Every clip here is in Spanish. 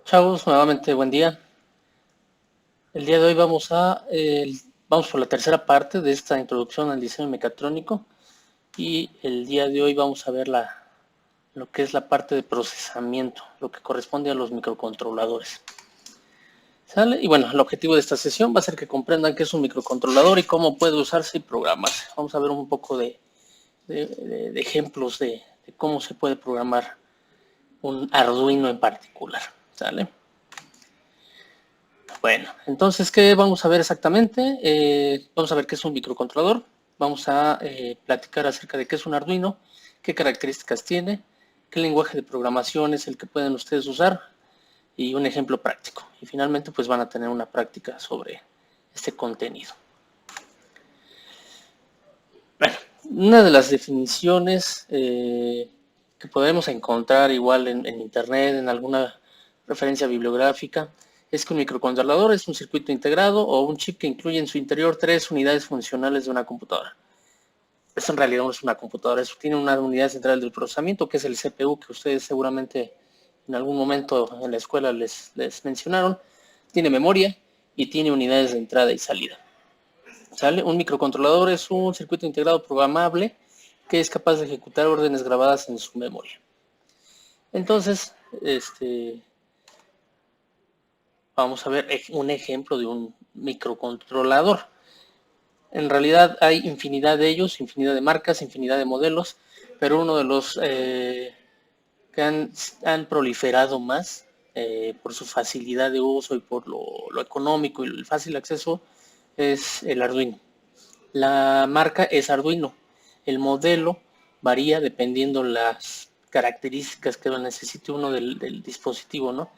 Chavos, nuevamente buen día. El día de hoy vamos por la tercera parte de esta introducción al diseño mecatrónico y el día de hoy vamos a ver lo que es la parte de procesamiento, lo que corresponde a los microcontroladores. ¿Sale? Y bueno, el objetivo de esta sesión va a ser que comprendan qué es un microcontrolador y cómo puede usarse y programarse. Vamos a ver un poco de ejemplos de cómo se puede programar un Arduino en particular. ¿Sale? Bueno, entonces, ¿qué vamos a ver exactamente? Vamos a ver qué es un microcontrolador, vamos a platicar acerca de qué es un Arduino, qué características tiene, qué lenguaje de programación es el que pueden ustedes usar y un ejemplo práctico. Y finalmente, pues van a tener una práctica sobre este contenido. Bueno, una de las definiciones que podemos encontrar igual en internet, en alguna referencia bibliográfica, es que un microcontrolador es un circuito integrado o un chip que incluye en su interior 3 unidades funcionales de una computadora. Eso en realidad no es una computadora, eso tiene una unidad central del procesamiento, que es el CPU, que ustedes seguramente en algún momento en la escuela les mencionaron. Tiene memoria y tiene unidades de entrada y salida. ¿Sale? Un microcontrolador es un circuito integrado programable que es capaz de ejecutar órdenes grabadas en su memoria. Entonces, vamos a ver un ejemplo de un microcontrolador. En realidad hay infinidad de ellos, infinidad de marcas, infinidad de modelos, pero uno de los que han proliferado más por su facilidad de uso y por lo económico y el fácil acceso es el Arduino. La marca es Arduino. El modelo varía dependiendo las características que necesite uno del dispositivo, ¿no?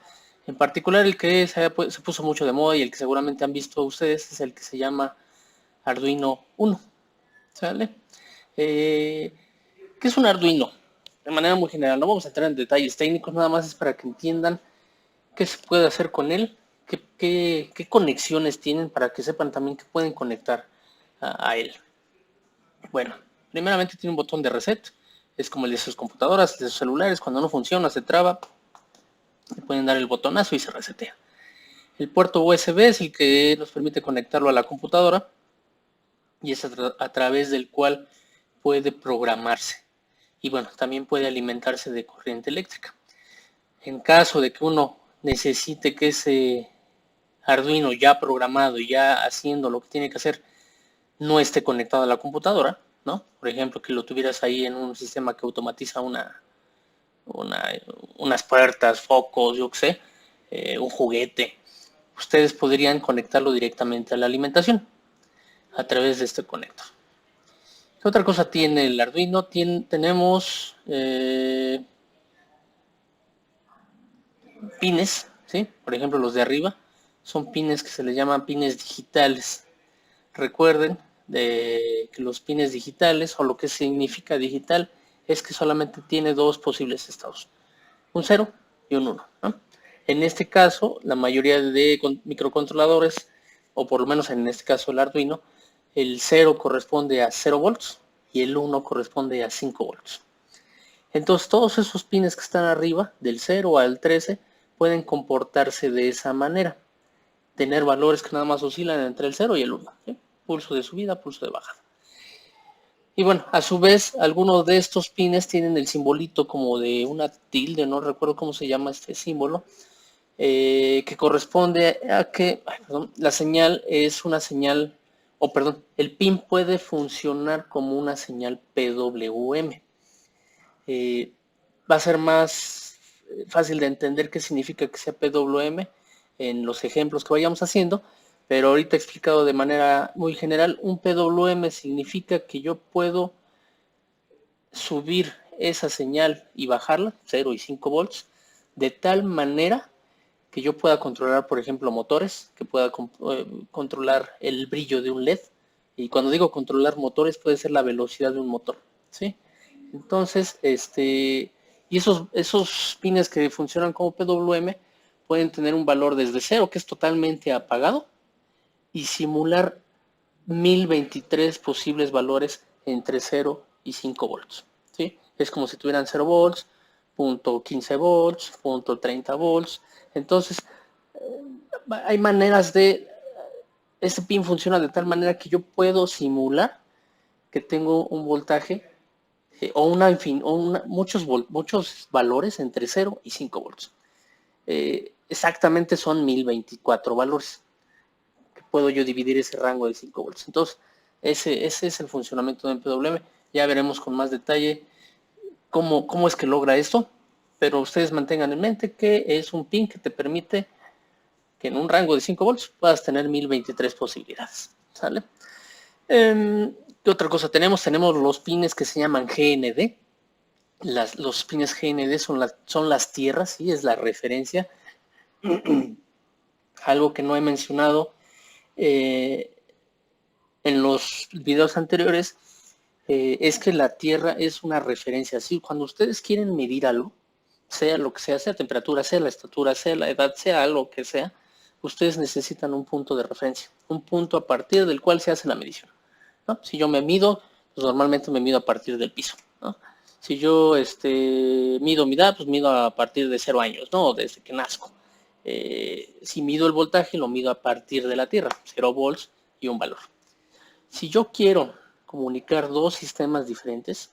En particular el que se puso mucho de moda y el que seguramente han visto ustedes es el que se llama Arduino Uno. ¿Sale? ¿Qué es un Arduino? De manera muy general, no vamos a entrar en detalles técnicos, nada más es para que entiendan qué se puede hacer con él, qué conexiones tienen para que sepan también que pueden conectar a él. Bueno, primeramente tiene un botón de reset, es como el de sus computadoras, de sus celulares, cuando no funciona, se traba, le pueden dar el botonazo y se resetea. El puerto USB es el que nos permite conectarlo a la computadora y es a través del cual puede programarse. Y bueno, también puede alimentarse de corriente eléctrica. En caso de que uno necesite que ese Arduino ya programado, ya haciendo lo que tiene que hacer, no esté conectado a la computadora, ¿no? Por ejemplo, que lo tuvieras ahí en un sistema que automatiza unas puertas, focos, yo qué sé, un juguete. Ustedes podrían conectarlo directamente a la alimentación a través de este conector. ¿Qué otra cosa tiene el Arduino? Tenemos pines, ¿sí? Por ejemplo, los de arriba son pines que se les llaman pines digitales. Recuerden que los pines digitales, o lo que significa digital, es que solamente tiene dos posibles estados, un 0 y un 1, ¿no? En este caso, la mayoría de microcontroladores, o por lo menos en este caso el Arduino, el 0 corresponde a 0 volts y el 1 corresponde a 5 volts. Entonces todos esos pines que están arriba, del 0 al 13, pueden comportarse de esa manera, tener valores que nada más oscilan entre el 0 y el 1, ¿sí? Pulso de subida, pulso de bajada. Y bueno, a su vez, algunos de estos pines tienen el simbolito como de una tilde, no recuerdo cómo se llama este símbolo, que corresponde a que la señal es una señal, o perdón, el pin puede funcionar como una señal PWM. Va a ser más fácil de entender qué significa que sea PWM en los ejemplos que vayamos haciendo, pero ahorita explicado de manera muy general, un PWM significa que yo puedo subir esa señal y bajarla, 0 y 5 volts, de tal manera que yo pueda controlar, por ejemplo, motores, que pueda controlar el brillo de un LED. Y cuando digo controlar motores, puede ser la velocidad de un motor, ¿sí? Entonces, y esos pines que funcionan como PWM pueden tener un valor desde 0, que es totalmente apagado, y simular 1023 posibles valores entre 0 y 5 volts, ¿sí? Es como si tuvieran 0 volts, .15 volts, .30 volts. Entonces, hay maneras de... Este pin funciona de tal manera que yo puedo simular que tengo un voltaje muchos valores entre 0 y 5 volts. Exactamente son 1024 valores que puedo yo dividir ese rango de 5 volts. Entonces, ese es el funcionamiento de MPWM. Ya veremos con más detalle cómo es que logra esto, pero ustedes mantengan en mente que es un pin que te permite que en un rango de 5 volts puedas tener 1023 posibilidades. ¿Sale? ¿Qué otra cosa tenemos? Tenemos los pines que se llaman GND. Los pines GND son las tierras, ¿sí? Es la referencia. Algo que no he mencionado en los videos anteriores es que la tierra es una referencia. ¿Sí? Cuando ustedes quieren medir algo, sea lo que sea temperatura, sea la estatura, sea la edad, sea algo que sea, ustedes necesitan un punto de referencia, un punto a partir del cual se hace la medición, ¿no? Si yo me mido, pues normalmente me mido a partir del piso, ¿no? Si yo mido mi edad, pues mido a partir de 0 años, ¿no? Desde que nazco. Si mido el voltaje, lo mido a partir de la tierra, 0 volts y un valor. Si yo quiero comunicar dos sistemas diferentes,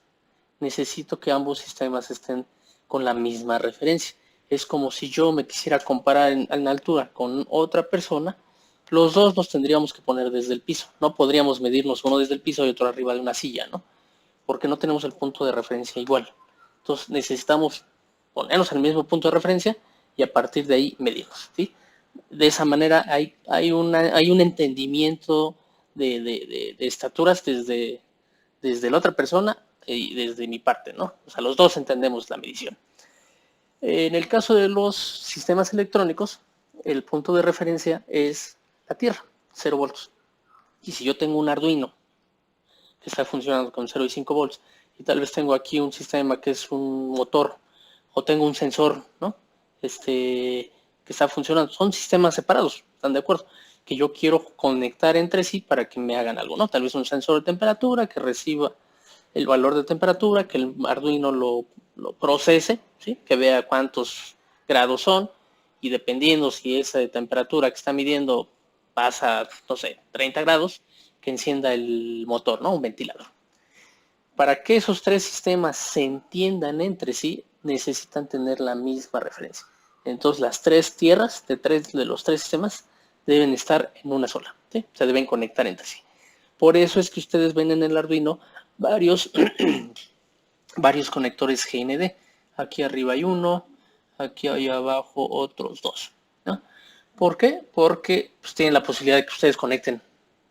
necesito que ambos sistemas estén con la misma referencia. Es como si yo me quisiera comparar en altura con otra persona, los dos nos tendríamos que poner desde el piso. No podríamos medirnos uno desde el piso y otro arriba de una silla, ¿no? Porque no tenemos el punto de referencia igual. Entonces necesitamos ponernos en el mismo punto de referencia y a partir de ahí medirnos, ¿sí? De esa manera hay un entendimiento de estaturas desde la otra persona y desde mi parte, ¿no? O sea, los dos entendemos la medición. En el caso de los sistemas electrónicos, el punto de referencia es la tierra, 0 volts. Y si yo tengo un Arduino que está funcionando con 0 y 5 volts, y tal vez tengo aquí un sistema que es un motor, o tengo un sensor, ¿no? Que está funcionando. Son sistemas separados, ¿están de acuerdo? Que yo quiero conectar entre sí para que me hagan algo, ¿no? Tal vez un sensor de temperatura que reciba el valor de temperatura, que el Arduino lo procese, ¿sí? Que vea cuántos grados son, y dependiendo si esa temperatura que está midiendo pasa, no sé, 30 grados, que encienda el motor, ¿no? Un ventilador. Para que esos tres sistemas se entiendan entre sí, necesitan tener la misma referencia. Entonces las tres tierras de los tres sistemas deben estar en una sola, ¿sí? Se deben conectar entre sí. Por eso es que ustedes ven en el Arduino varios conectores GND. Aquí arriba hay uno, aquí hay abajo otros dos, ¿no? ¿Por qué? Porque pues, tienen la posibilidad de que ustedes conecten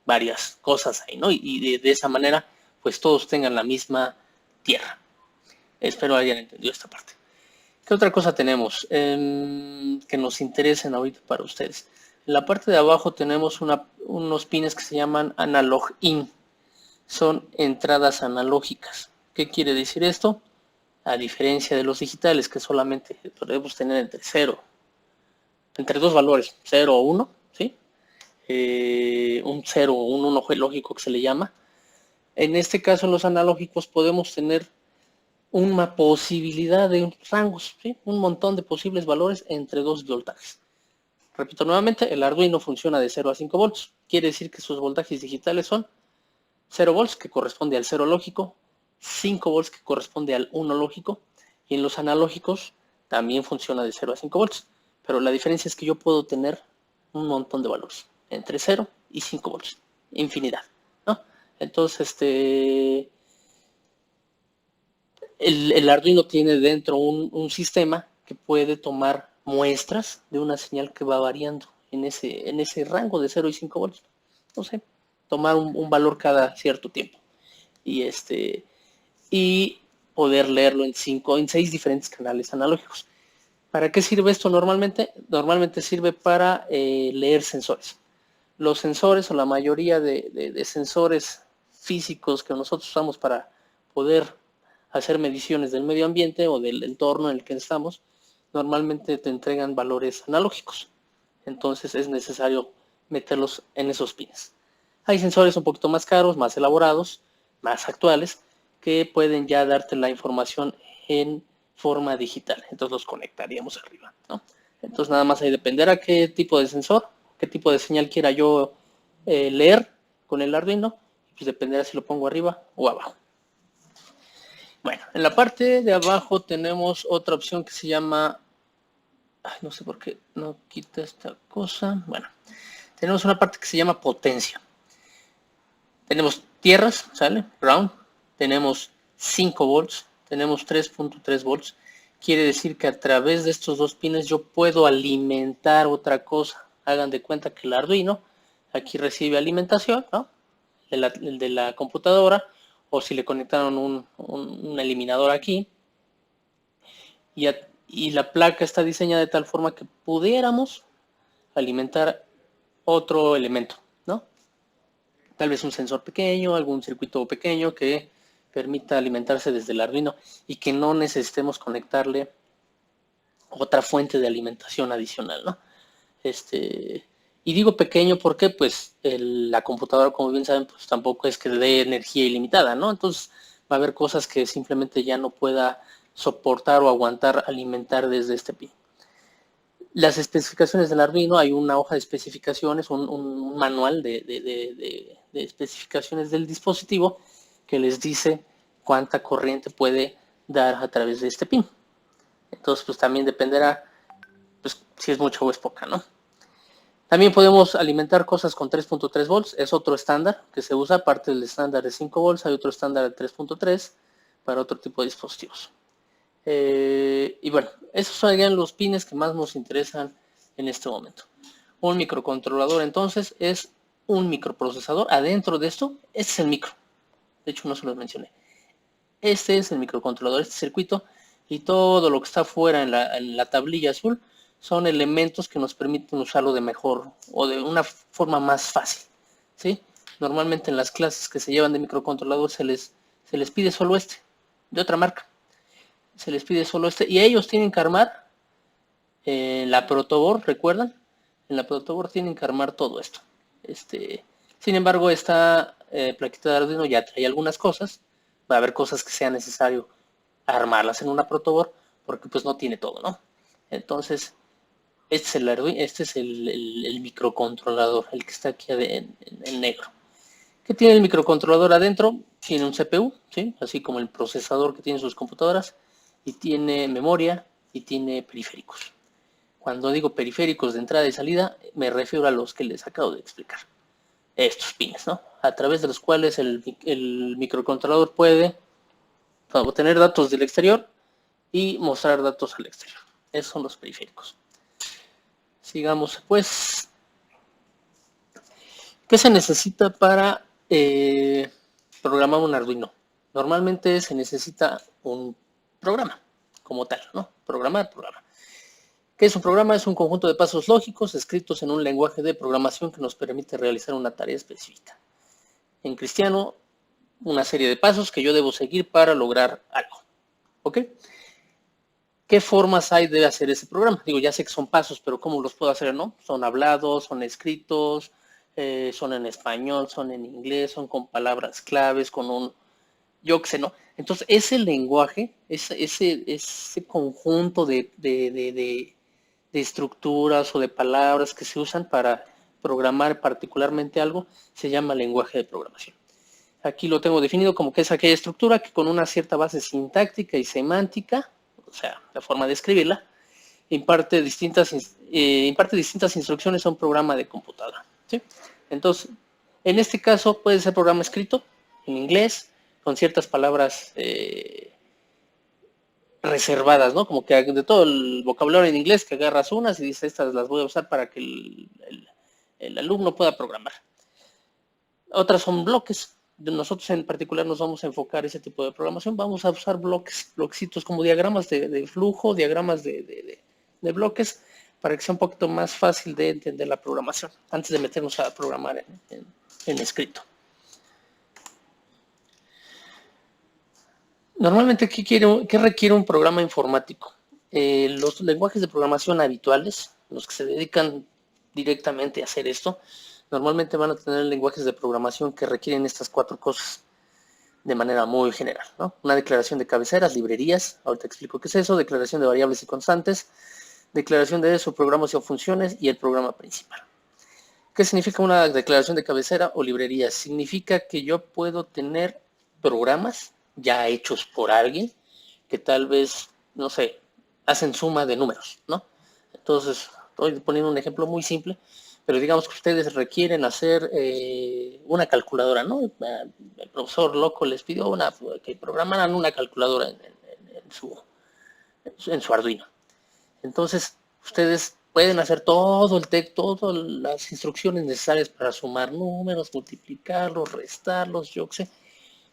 varias cosas ahí, ¿no? Y de esa manera, pues todos tengan la misma tierra. Espero hayan entendido esta parte. ¿Qué otra cosa tenemos que nos interesen ahorita para ustedes? En la parte de abajo tenemos unos pines que se llaman analog in. Son entradas analógicas. ¿Qué quiere decir esto? A diferencia de los digitales, que solamente podemos tener entre dos valores, 0 o 1, ¿sí? Un 0 o un 1 lógico que se le llama. En este caso, en los analógicos podemos tener una posibilidad de rangos, ¿sí? Un montón de posibles valores entre dos voltajes. Repito nuevamente, el Arduino funciona de 0 a 5 volts. Quiere decir que sus voltajes digitales son 0 volts, que corresponde al 0 lógico, 5 volts, que corresponde al 1 lógico, y en los analógicos también funciona de 0 a 5 volts, pero la diferencia es que yo puedo tener un montón de valores, entre 0 y 5 volts, infinidad, ¿no? Entonces, el Arduino tiene dentro un sistema que puede tomar muestras de una señal que va variando en ese rango de 0 y 5 volts. No sé, tomar un valor cada cierto tiempo. Y poder leerlo en 6 diferentes canales analógicos. ¿Para qué sirve esto normalmente? Normalmente sirve para leer sensores. Los sensores, o la mayoría de sensores físicos que nosotros usamos para poder hacer mediciones del medio ambiente o del entorno en el que estamos, normalmente te entregan valores analógicos. Entonces es necesario meterlos en esos pines. Hay sensores un poquito más caros, más elaborados, más actuales, que pueden ya darte la información en forma digital. Entonces los conectaríamos arriba, ¿no? Entonces nada más ahí dependerá qué tipo de sensor, qué tipo de señal quiera yo leer con el Arduino, pues dependerá si lo pongo arriba o abajo. Bueno, en la parte de abajo tenemos otra opción que se llama, no sé por qué no quita esta cosa. Bueno, tenemos una parte que se llama potencia. Tenemos tierras, ¿sale? Ground. Tenemos 5 volts, tenemos 3.3 volts. Quiere decir que a través de estos dos pines yo puedo alimentar otra cosa. Hagan de cuenta que el Arduino aquí recibe alimentación, ¿no? de la computadora, o si le conectaron un eliminador aquí, y la placa está diseñada de tal forma que pudiéramos alimentar otro elemento, ¿no? Tal vez un sensor pequeño, algún circuito pequeño que permita alimentarse desde el Arduino y que no necesitemos conectarle otra fuente de alimentación adicional, ¿no? Y digo pequeño porque pues la computadora, como bien saben, pues tampoco es que dé energía ilimitada, ¿no? Entonces va a haber cosas que simplemente ya no pueda soportar o aguantar alimentar desde este pin. Las especificaciones del Arduino, hay una hoja de especificaciones, un manual de especificaciones del dispositivo que les dice cuánta corriente puede dar a través de este pin. Entonces pues también dependerá pues, si es mucha o es poca, ¿no? También podemos alimentar cosas con 3.3 volts, es otro estándar que se usa, aparte del estándar de 5 volts, hay otro estándar de 3.3 para otro tipo de dispositivos. Y bueno, esos serían los pines que más nos interesan en este momento. Un microcontrolador entonces es un microprocesador. Adentro de esto, este es el micro. De hecho no se los mencioné. Este es el microcontrolador, este circuito, y todo lo que está afuera en la tablilla azul son elementos que nos permiten usarlo de mejor o de una forma más fácil, ¿sí? Normalmente en las clases que se llevan de microcontrolador se les pide solo este, de otra marca. Se les pide solo este y ellos tienen que armar la protoboard, ¿recuerdan? En la protoboard tienen que armar todo esto. Sin embargo, esta plaquita de Arduino ya trae algunas cosas. Va a haber cosas que sea necesario armarlas en una protoboard porque pues no tiene todo, ¿no? Entonces, este es el Arduino, este es el microcontrolador, el que está aquí en negro. ¿Qué tiene el microcontrolador adentro? Tiene un CPU, ¿sí? Así como el procesador que tienen sus computadoras, y tiene memoria y tiene periféricos. Cuando digo periféricos de entrada y salida, me refiero a los que les acabo de explicar. Estos pines, ¿no? A través de los cuales el microcontrolador puede obtener datos del exterior y mostrar datos al exterior. Esos son los periféricos. Sigamos pues. ¿Qué se necesita para programar un Arduino? Normalmente se necesita un programa como tal, ¿no? Programa. ¿Qué es un programa? Es un conjunto de pasos lógicos escritos en un lenguaje de programación que nos permite realizar una tarea específica. En cristiano, una serie de pasos que yo debo seguir para lograr algo. ¿Ok? ¿Qué formas hay de hacer ese programa? Digo, ya sé que son pasos, pero ¿cómo los puedo hacer, no? Son hablados, son escritos, son en español, son en inglés, son con palabras claves, con un, yo qué sé, ¿no? Entonces, ese lenguaje, ese conjunto de estructuras o de palabras que se usan para programar particularmente algo, se llama lenguaje de programación. Aquí lo tengo definido como que es aquella estructura que con una cierta base sintáctica y semántica, o sea, la forma de escribirla, imparte distintas instrucciones a un programa de computadora, ¿sí? Entonces, en este caso puede ser programa escrito en inglés, con ciertas palabras reservadas, ¿no? Como que de todo el vocabulario en inglés que agarras unas y dices, estas las voy a usar para que el alumno pueda programar. Otras son bloques. Nosotros en particular nos vamos a enfocar ese tipo de programación. Vamos a usar bloquecitos como diagramas de flujo, diagramas de bloques, para que sea un poquito más fácil de entender la programación, antes de meternos a programar en escrito. Normalmente, ¿qué requiere un programa informático? Los lenguajes de programación habituales, los que se dedican directamente a hacer esto, normalmente van a tener lenguajes de programación que requieren estas 4 cosas. de manera muy general, ¿no? Una declaración de cabeceras, librerías, ahorita explico qué es eso, declaración de variables y constantes, declaración de subprogramas y funciones y el programa principal. ¿Qué significa una declaración de cabecera o librería? Significa que yo puedo tener programas ya hechos por alguien que tal vez, no sé, hacen suma de números, ¿no? Entonces, estoy poniendo un ejemplo muy simple, pero digamos que ustedes requieren hacer una calculadora, ¿no? El profesor loco les pidió que programaran una calculadora en su Arduino. Entonces, ustedes pueden hacer todo el texto, todas las instrucciones necesarias para sumar números, multiplicarlos, restarlos, yo qué sé,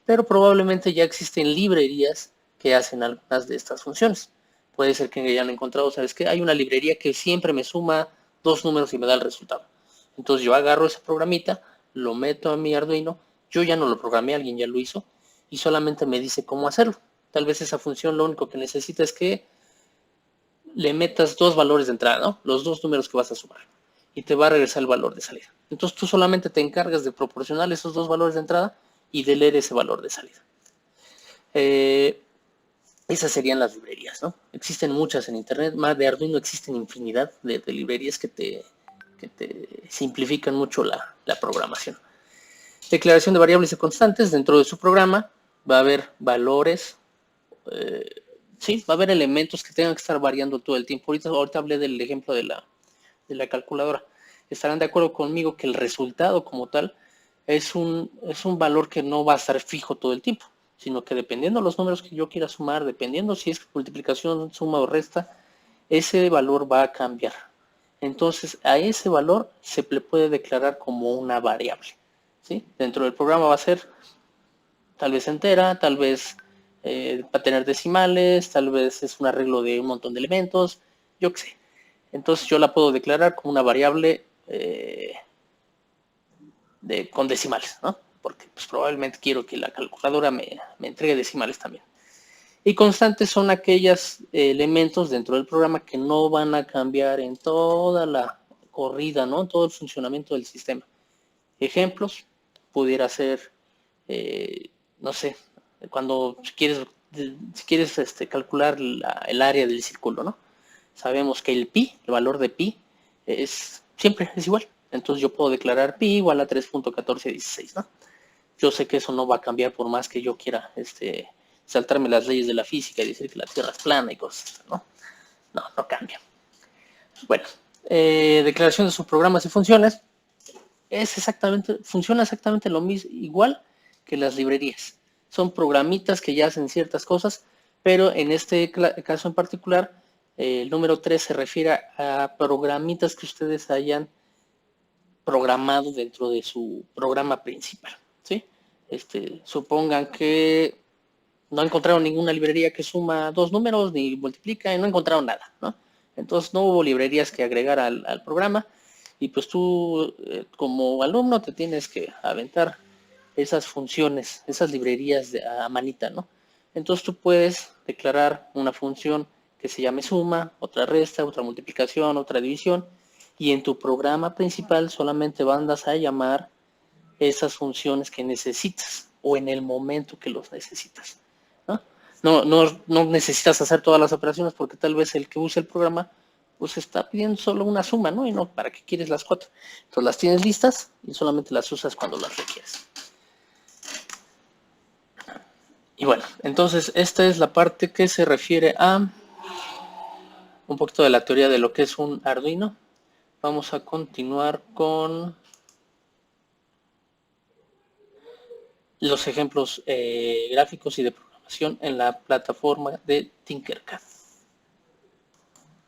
pero probablemente ya existen librerías que hacen algunas de estas funciones. Puede ser que hayan encontrado, ¿sabes qué? Hay una librería que siempre me suma 2 números y me da el resultado. Entonces yo agarro ese programita, lo meto a mi Arduino, yo ya no lo programé, alguien ya lo hizo, y solamente me dice cómo hacerlo. Tal vez esa función lo único que necesita es que le metas 2 valores de entrada, ¿no? Los 2 números que vas a sumar. Y te va a regresar el valor de salida. Entonces tú solamente te encargas de proporcionar esos 2 valores de entrada y de leer ese valor de salida. Esas serían las librerías, ¿no? Existen muchas en internet, más de Arduino existen infinidad de librerías que te simplifican mucho la programación. Declaración de variables y constantes. Dentro de su programa va a haber valores, sí, va a haber elementos que tengan que estar variando todo el tiempo. Ahorita hablé del ejemplo de la calculadora. Estarán de acuerdo conmigo que el resultado como tal es un valor que no va a estar fijo todo el tiempo, sino que dependiendo de los números que yo quiera sumar, dependiendo si es multiplicación, suma o resta, ese valor va a cambiar. Entonces a ese valor se le puede declarar como una variable, ¿sí? Dentro del programa va a ser tal vez entera, tal vez va a tener decimales, tal vez es un arreglo de un montón de elementos, yo qué sé. Entonces yo la puedo declarar como una variable con decimales, ¿no? Porque pues, probablemente quiero que la calculadora me entregue decimales también. Y constantes son aquellos elementos dentro del programa que no van a cambiar en toda la corrida, ¿no? En todo el funcionamiento del sistema. Ejemplos, pudiera ser, no sé, cuando si quieres calcular el área del círculo, ¿no? Sabemos que el pi, el valor de pi, siempre es igual. Entonces yo puedo declarar pi igual a 3.1416, ¿no? Yo sé que eso no va a cambiar por más que yo quiera saltarme las leyes de la física y decir que la Tierra es plana y cosas, ¿no? No cambia. Bueno, declaración de subprogramas y funciones. Funciona exactamente lo mismo, igual que las librerías. Son programitas que ya hacen ciertas cosas, pero en este caso en particular, el número 3 se refiere a programitas que ustedes hayan programado dentro de su programa principal, ¿sí? Supongan que no encontraron ninguna librería que suma 2 números ni multiplica y no encontraron nada, ¿no? Entonces no hubo librerías que agregar al programa y pues tú como alumno te tienes que aventar esas funciones, esas librerías a manita, ¿no? Entonces tú puedes declarar una función que se llame suma, otra resta, otra multiplicación, otra división, y en tu programa principal solamente vas a llamar esas funciones que necesitas o en el momento que los necesitas, ¿no? No necesitas hacer todas las operaciones porque tal vez el que use el programa pues está pidiendo solo una suma, ¿no? Y no, ¿para qué quieres las 4? Entonces las tienes listas y solamente las usas cuando las requieres. Y bueno, entonces esta es la parte que se refiere a un poquito de la teoría de lo que es un Arduino. Vamos a continuar con los ejemplos gráficos y de programación en la plataforma de Tinkercad.